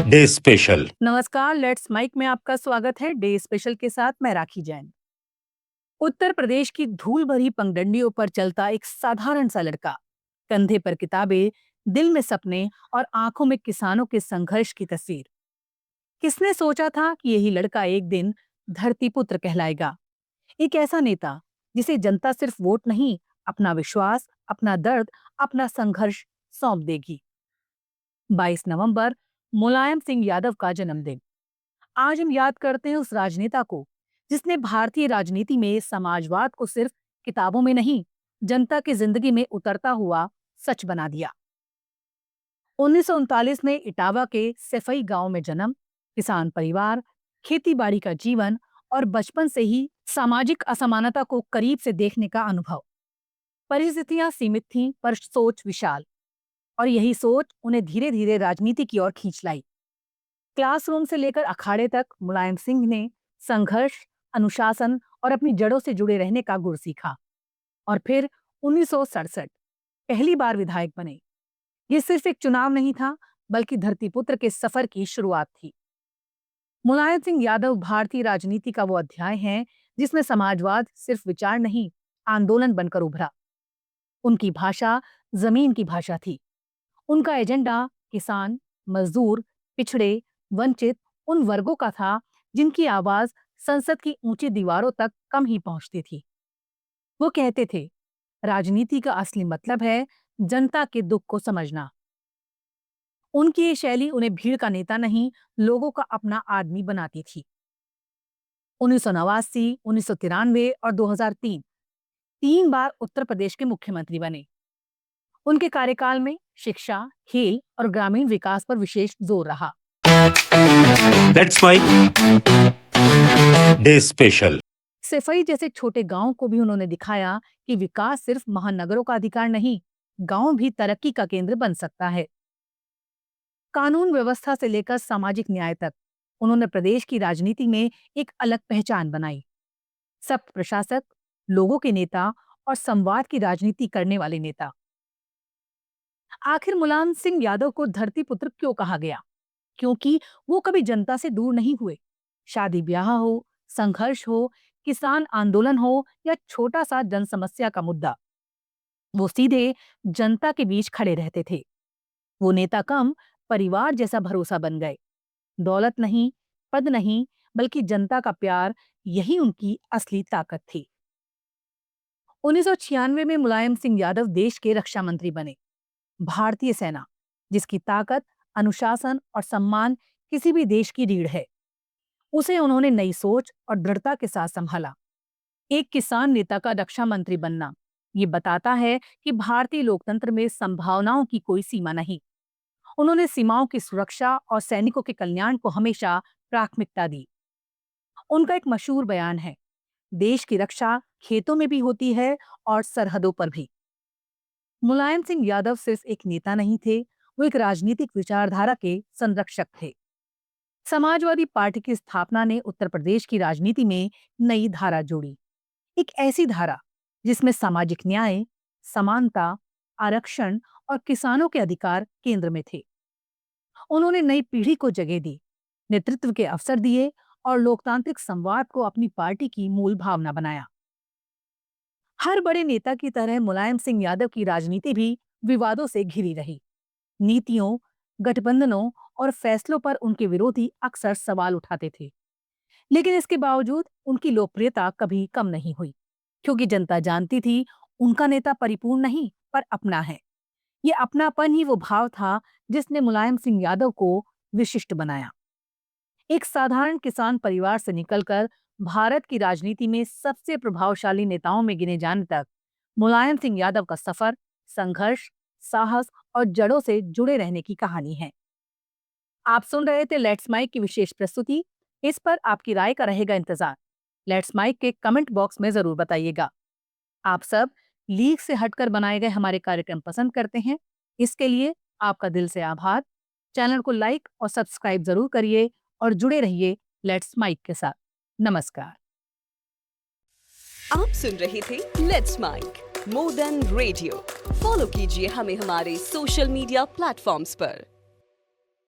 Day special. नमस्कार, let's mic में आपका स्वागत है। डे स्पेशल के साथ मैं राखी जैन। उत्तर प्रदेश की धूल भरी पगडंडियों पर चलता एक साधारण सा लड़का, कंधे पर किताबें, दिल में सपने और आंखों में किसानों के संघर्ष की तस्वीर। किसने सोचा था कि यही लड़का एक दिन धरती पुत्र कहलाएगा? एक ऐसा नेता जिसे जनता सिर्फ वोट नहीं, अपना विश्वास, अपना दर्द, अपना संघर्ष सौंप देगी। 22 नवंबर, मुलायम सिंह यादव का जन्मदिन। आज हम याद करते हैं उस राजनेता को जिसने भारतीय राजनीति में समाजवाद को सिर्फ किताबों में नहीं, जनता की जिंदगी में उतरता हुआ सच बना दिया। 1939 में इटावा के सेफई गांव में जन्म, किसान परिवार, खेती बाड़ी का जीवन और बचपन से ही सामाजिक असमानता को करीब से देखने का अनुभव। परिस्थितियां सीमित थीं पर सोच विशाल, और यही सोच उन्हें धीरे धीरे राजनीति की ओर खींच लाई। क्लासरूम से लेकर अखाड़े तक मुलायम सिंह ने संघर्ष, अनुशासन और अपनी जड़ों से जुड़े रहने का गुर सीखा। और फिर 1967 पहली बार विधायक बने। ये सिर्फ एक चुनाव नहीं था, बल्कि धरतीपुत्र के सफर की शुरुआत थी। मुलायम सिंह यादव भारतीय राजनीति का वो अध्याय है जिसमें समाजवाद सिर्फ विचार नहीं, आंदोलन बनकर उभरा। उनकी भाषा जमीन की भाषा थी। उनका एजेंडा किसान, मजदूर, पिछड़े, वंचित उन वर्गों का था जिनकी आवाज संसद की ऊंची दीवारों तक कम ही पहुंचती थी। वो कहते थे, राजनीति का असली मतलब है जनता के दुख को समझना। उनकी ये शैली उन्हें भीड़ का नेता नहीं, लोगों का अपना आदमी बनाती थी। 1989, 1993 और 2003 तीन बार उत्तर प्रदेश के मुख्यमंत्री बने। उनके कार्यकाल में शिक्षा, खेल और ग्रामीण विकास पर विशेष जोर रहा। That's my day special. Saifai जैसे छोटे गांव को भी उन्होंने दिखाया कि विकास सिर्फ महानगरों का अधिकार नहीं, गांव भी तरक्की का केंद्र बन सकता है। कानून व्यवस्था से लेकर सामाजिक न्याय तक उन्होंने प्रदेश की राजनीति में एक अलग पहचान बनाई। सख्त प्रशासक, लोगों के नेता और संवाद की राजनीति करने वाले नेता। आखिर मुलायम सिंह यादव को धरती पुत्र क्यों कहा गया? क्योंकि वो कभी जनता से दूर नहीं हुए। शादी ब्याह हो, संघर्ष हो, किसान आंदोलन हो या छोटा सा जन समस्या का मुद्दा, वो सीधे जनता के बीच खड़े रहते थे। वो नेता कम, परिवार जैसा भरोसा बन गए। दौलत नहीं, पद नहीं, बल्कि जनता का प्यार, यही उनकी असली ताकत थी। 1996 में मुलायम सिंह यादव देश के रक्षा मंत्री बने। भारतीय सेना, जिसकी ताकत, अनुशासन और सम्मान किसी भी देश की रीढ़ है, उसे उन्होंने नई सोच और दृढ़ता के साथ संभाला। एक किसान नेता का रक्षा मंत्री बनना ये बताता है कि भारतीय लोकतंत्र में संभावनाओं की कोई सीमा नहीं। उन्होंने सीमाओं की सुरक्षा और सैनिकों के कल्याण को हमेशा प्राथमिकता दी। उनका एक मशहूर बयान है, देश की रक्षा खेतों में भी होती है और सरहदों पर भी। मुलायम सिंह यादव सिर्फ एक नेता नहीं थे, वो एक राजनीतिक विचारधारा के संरक्षक थे। समाजवादी पार्टी की स्थापना ने उत्तर प्रदेश की राजनीति में नई धारा जोड़ी। एक ऐसी धारा जिसमें सामाजिक न्याय, समानता, आरक्षण और किसानों के अधिकार केंद्र में थे। उन्होंने नई पीढ़ी को जगह दी, नेतृत्व के अवसर दिए और लोकतांत्रिक संवाद को अपनी पार्टी की मूल भावना बनाया। हर बड़े नेता की तरह मुलायम सिंह यादव की राजनीति भी विवादों से घिरी रही। नीतियों, गठबंधनों और फैसलों पर उनके विरोधी अक्सर सवाल उठाते थे। लेकिन इसके बावजूद उनकी लोकप्रियता कभी कम नहीं हुई, क्योंकि जनता जानती थी उनका नेता परिपूर्ण नहीं पर अपना है। ये अपनापन ही वो भाव था जिसने मुलायम सिंह यादव को विशिष्ट बनाया। एक साधारण किसान परिवार से निकलकर भारत की राजनीति में सबसे प्रभावशाली नेताओं में गिने जाने तक मुलायम सिंह यादव का सफर संघर्ष, साहस और जड़ों से जुड़े रहने की कहानी है। आप सुन रहे थे लेट्स माइक की विशेष प्रस्तुति। इस पर आपकी राय का रहेगा इंतजार। लेट्स माइक के कमेंट बॉक्स में जरूर बताइएगा। आप सब लीग से हटकर बनाए गए हमारे कार्यक्रम पसंद करते हैं, इसके लिए आपका दिल से आभार। चैनल को लाइक और सब्सक्राइब जरूर करिए और जुड़े रहिए लेट्स माइक के साथ। नमस्कार। आप सुन रहे थे let's mike more than radio. Follow कीजिए हमें हमारे सोशल मीडिया प्लेटफॉर्म्स पर।